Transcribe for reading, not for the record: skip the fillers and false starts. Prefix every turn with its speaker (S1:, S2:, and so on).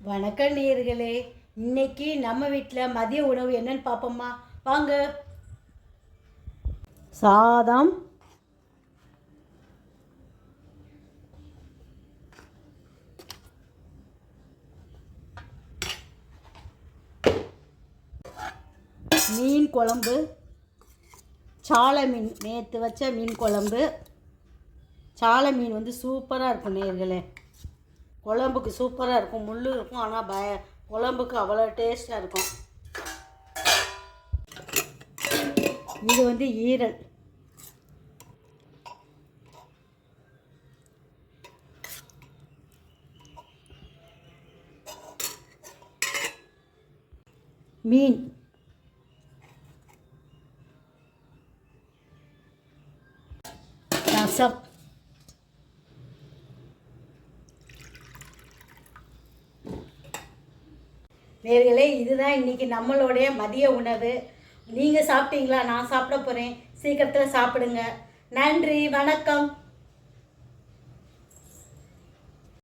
S1: வணக்கம் நேயர்களே. இன்னைக்கு நம்ம வீட்டில் மதிய உணவு என்னன்னு பார்ப்போம்மா, வாங்க. சாதம், மீன் குழம்பு, சாலை மீன், நேற்று வச்ச மீன் குழம்பு. சாலை மீன் வந்து சூப்பராக இருக்கும் நேயர்களே. குழம்புக்கு சூப்பராக இருக்கும், முள் இருக்கும், ஆனால் குழம்புக்கு அவ்வளோ டேஸ்ட்டாக இருக்கும். இது வந்து ஈரல். மீன், ரசம், நேர்களே. இதுதான் இன்றைக்கி நம்மளுடைய மதிய உணவு. நீங்கள் சாப்பிட்டீங்களா? நான் சாப்பிட போகிறேன். சீக்கிரத்தில் சாப்பிடுங்க. நன்றி, வணக்கம்.